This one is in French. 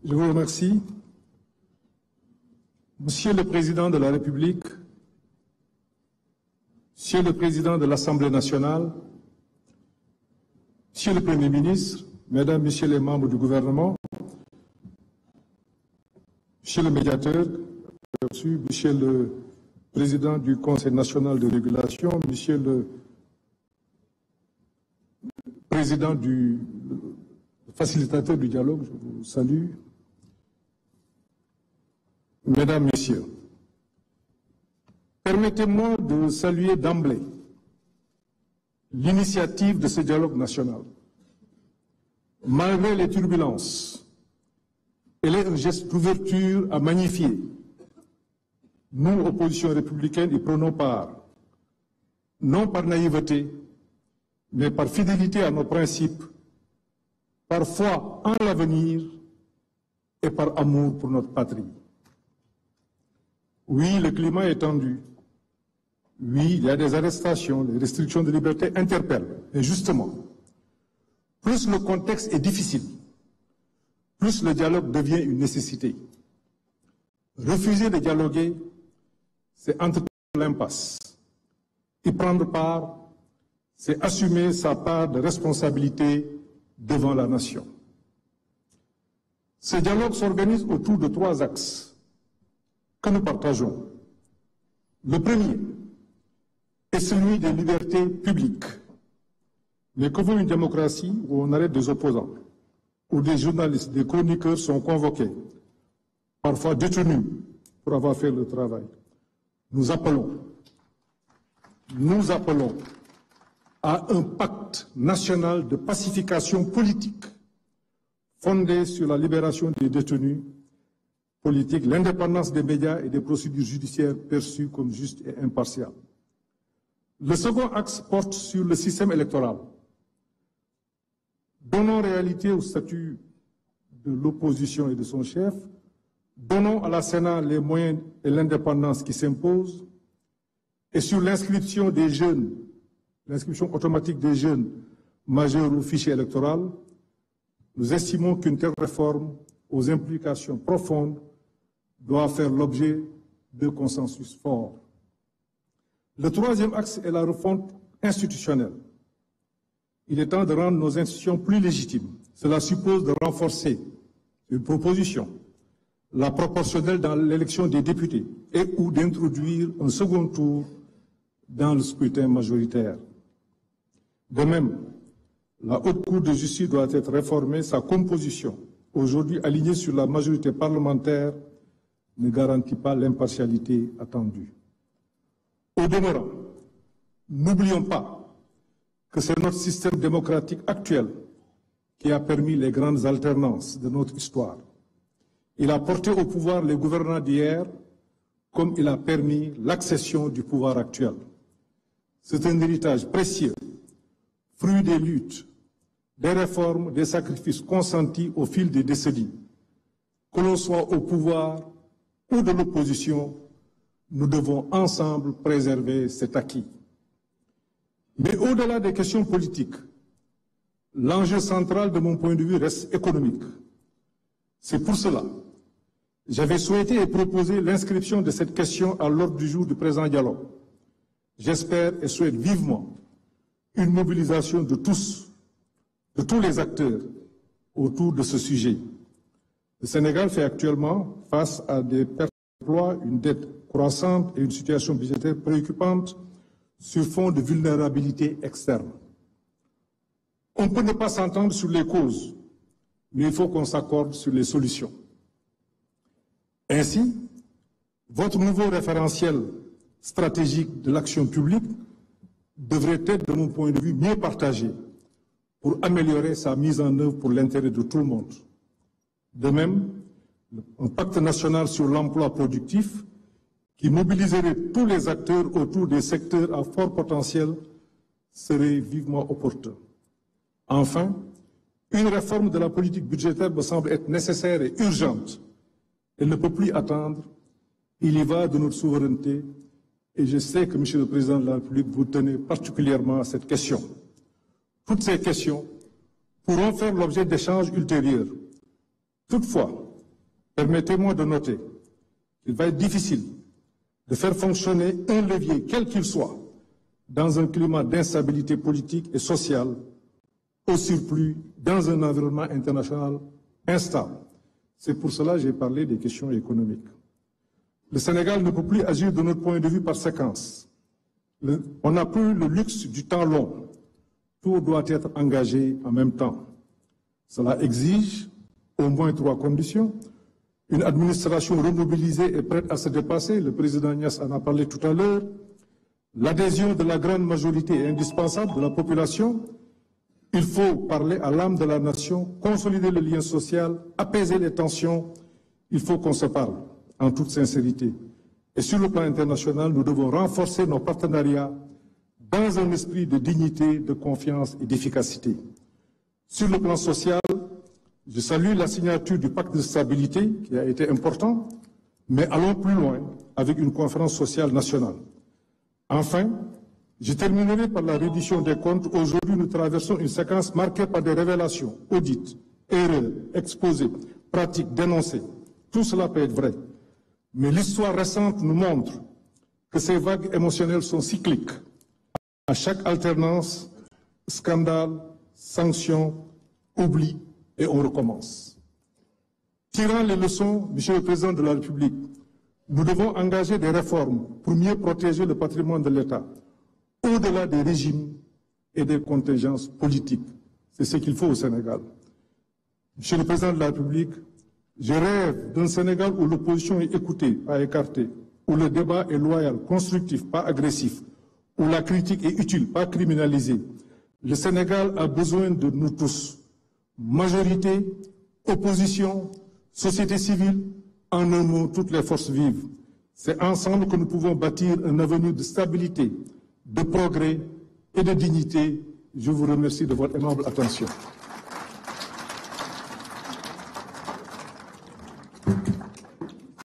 Je vous remercie. Monsieur le Président de la République, Monsieur le Président de l'Assemblée nationale, Monsieur le Premier ministre, Mesdames, Messieurs les membres du gouvernement, Monsieur le médiateur, Monsieur le Président du Conseil national de régulation, Monsieur le Président du facilitateur du dialogue, je vous salue. Mesdames, Messieurs, permettez-moi de saluer d'emblée l'initiative de ce dialogue national. Malgré les turbulences, elle est un geste d'ouverture à magnifier. Nous, opposition républicaine, y prenons part, non par naïveté, mais par fidélité à nos principes, par foi en l'avenir et par amour pour notre patrie. Oui, le climat est tendu. Oui, il y a des arrestations, les restrictions de liberté interpellent. Et justement, plus le contexte est difficile, plus le dialogue devient une nécessité. Refuser de dialoguer, c'est entretenir l'impasse. Y prendre part, c'est assumer sa part de responsabilité devant la nation. Ce dialogue s'organise autour de 3 axes que nous partageons. Le premier est celui des libertés publiques. Mais que vaut une démocratie où on arrête des opposants, où des journalistes, des chroniqueurs sont convoqués, parfois détenus pour avoir fait le travail? Nous appelons à un pacte national de pacification politique fondé sur la libération des détenus politique, l'indépendance des médias et des procédures judiciaires perçues comme justes et impartiales. Le second axe porte sur le système électoral. Donnons réalité au statut de l'opposition et de son chef, donnons à la Sénat les moyens et l'indépendance qui s'imposent, et sur l'inscription des jeunes, l'inscription automatique des jeunes majeurs au fichier électoral, nous estimons qu'une telle réforme aux implications profondes doit faire l'objet de consensus forts. Le troisième axe est la refonte institutionnelle. Il est temps de rendre nos institutions plus légitimes. Cela suppose de renforcer une proposition, la proportionnelle dans l'élection des députés, et ou d'introduire un second tour dans le scrutin majoritaire. De même, la Haute Cour de justice doit être réformée, sa composition, aujourd'hui alignée sur la majorité parlementaire, ne garantit pas l'impartialité attendue. Au demeurant, n'oublions pas que c'est notre système démocratique actuel qui a permis les grandes alternances de notre histoire. Il a porté au pouvoir les gouvernants d'hier comme il a permis l'accession du pouvoir actuel. C'est un héritage précieux, fruit des luttes, des réformes, des sacrifices consentis au fil des décennies. Que l'on soit au pouvoir ou de l'opposition, nous devons ensemble préserver cet acquis. Mais au-delà des questions politiques, l'enjeu central de mon point de vue reste économique. C'est pour cela que j'avais souhaité et proposé l'inscription de cette question à l'ordre du jour du présent dialogue. J'espère et souhaite vivement une mobilisation de tous les acteurs autour de ce sujet. Le Sénégal fait actuellement face à des pertes d'emploi, une dette croissante et une situation budgétaire préoccupante sur fond de vulnérabilité externe. On peut ne pas s'entendre sur les causes, mais il faut qu'on s'accorde sur les solutions. Ainsi, votre nouveau référentiel stratégique de l'action publique devrait être, de mon point de vue, mieux partagé pour améliorer sa mise en œuvre pour l'intérêt de tout le monde. De même, un pacte national sur l'emploi productif qui mobiliserait tous les acteurs autour des secteurs à fort potentiel serait vivement opportun. Enfin, une réforme de la politique budgétaire me semble être nécessaire et urgente. Elle ne peut plus attendre. Il y va de notre souveraineté et je sais que, Monsieur le Président de la République, vous tenez particulièrement à cette question. Toutes ces questions pourront faire l'objet d'échanges ultérieurs. Toutefois, permettez-moi de noter qu'il va être difficile de faire fonctionner un levier, quel qu'il soit, dans un climat d'instabilité politique et sociale, au surplus dans un environnement international instable. C'est pour cela que j'ai parlé des questions économiques. Le Sénégal ne peut plus agir de notre point de vue par séquence. On n'a plus le luxe du temps long. Tout doit être engagé en même temps. Cela exige au moins 3 conditions. Une administration remobilisée et prête à se dépasser, le président Niasse en a parlé tout à l'heure. L'adhésion de la grande majorité est indispensable de la population. Il faut parler à l'âme de la nation, consolider le lien social, apaiser les tensions. Il faut qu'on se parle en toute sincérité. Et sur le plan international, nous devons renforcer nos partenariats dans un esprit de dignité, de confiance et d'efficacité. Sur le plan social, je salue la signature du pacte de stabilité qui a été important, mais allons plus loin avec une conférence sociale nationale. Enfin, je terminerai par la reddition des comptes. Aujourd'hui, nous traversons une séquence marquée par des révélations, audits, erreurs, exposés, pratiques, dénoncées. Tout cela peut être vrai. Mais l'histoire récente nous montre que ces vagues émotionnelles sont cycliques. À chaque alternance, scandale, sanction, oubli, et on recommence. Tirant les leçons, Monsieur le Président de la République, nous devons engager des réformes pour mieux protéger le patrimoine de l'État, au-delà des régimes et des contingences politiques. C'est ce qu'il faut au Sénégal. Monsieur le Président de la République, je rêve d'un Sénégal où l'opposition est écoutée, pas écartée, où le débat est loyal, constructif, pas agressif, où la critique est utile, pas criminalisée. Le Sénégal a besoin de nous tous. Majorité, opposition, société civile, en un mot, toutes les forces vives. C'est ensemble que nous pouvons bâtir un avenir de stabilité, de progrès et de dignité. Je vous remercie de votre aimable attention.